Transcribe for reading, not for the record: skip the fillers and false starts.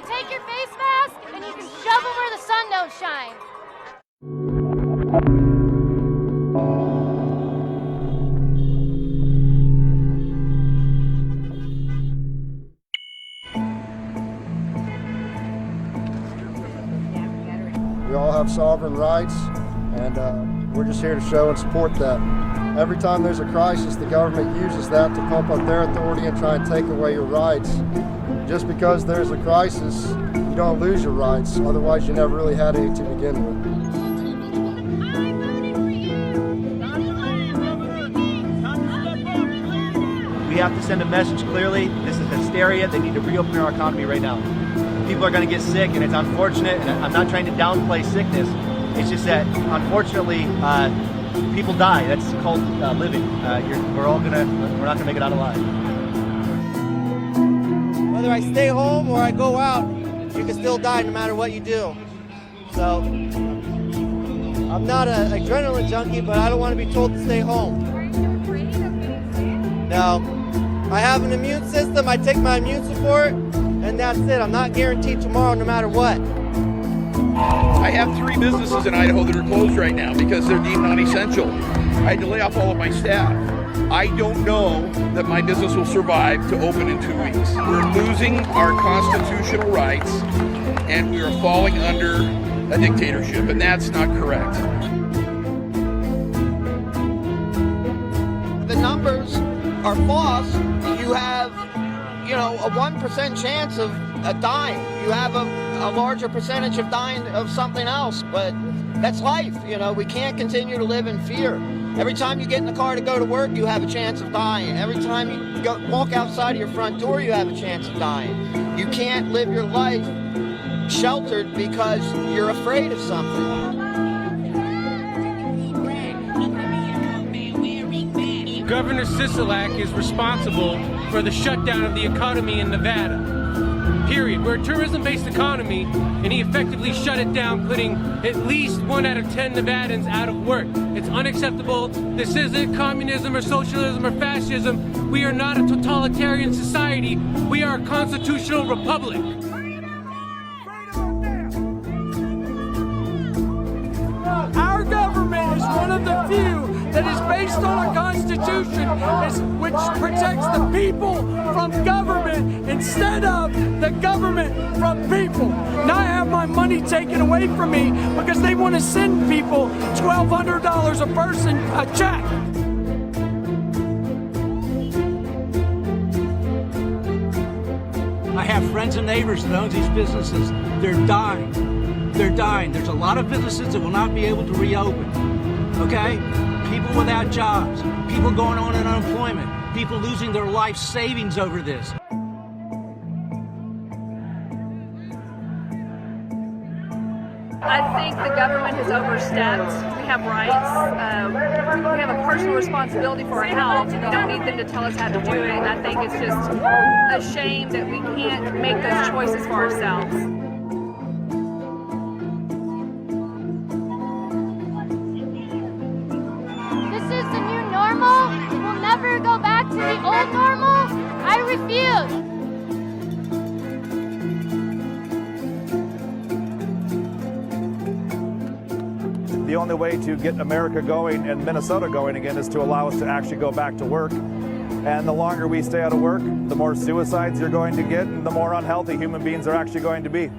can take your face mask and you can shove them where the sun don't shine. We all have sovereign rights, and we're just here to show and support that. Every time there's a crisis, the government uses that to pump up their authority and try and take away your rights. Just because there's a crisis, you don't lose your rights. Otherwise, you never really had any to begin with. We have to send a message clearly. This is hysteria. They need to reopen our economy right now. People are going to get sick, and it's unfortunate, and I'm not trying to downplay sickness. It's just that, unfortunately, people die. That's called living. We're not gonna make it out alive. Whether I stay home or I go out, you can still die no matter what you do. So, I'm not an adrenaline junkie, but I don't want to be told to stay home. No, I have an immune system. I take my immune support, and that's it. I'm not guaranteed tomorrow no matter what. I have 3 businesses in Idaho that are closed right now because they're deemed non-essential. I had to lay off all of my staff. I don't know that my business will survive to open in 2 weeks. We're losing our constitutional rights, and we are falling under a dictatorship, and that's not correct. The numbers are false. You have, a 1% chance of dying. You have a larger percentage of dying of something else, but that's life. We can't continue to live in fear. Every time you get in the car to go to work, you have a chance of dying. Every time you walk outside of your front door, you have a chance of dying. You can't live your life sheltered because you're afraid of something. Governor Sisolak is responsible for the shutdown of the economy in Nevada. Period. We're a tourism-based economy, and he effectively shut it down, putting at least 1 out of 10 Nevadans out of work. It's unacceptable. This isn't communism or socialism or fascism. We are not a totalitarian society. We are a constitutional republic. Our government is one of the few that is based on a constitution which protects the people from government instead of the government from people. Now I have my money taken away from me because they want to send people $1,200 a person a check. I have friends and neighbors that own these businesses. They're dying. They're dying. There's a lot of businesses that will not be able to reopen. Okay? People without jobs, people going on in unemployment, people losing their life savings over this. I think the government has overstepped. We have rights. We have a personal responsibility for our health. We don't need them to tell us how to do it. And I think it's just a shame that we can't make those choices for ourselves. We'll never go back to the old normal. I refuse. The only way to get America going and Minnesota going again is to allow us to actually go back to work. And the longer we stay out of work, the more suicides you're going to get and the more unhealthy human beings are actually going to be.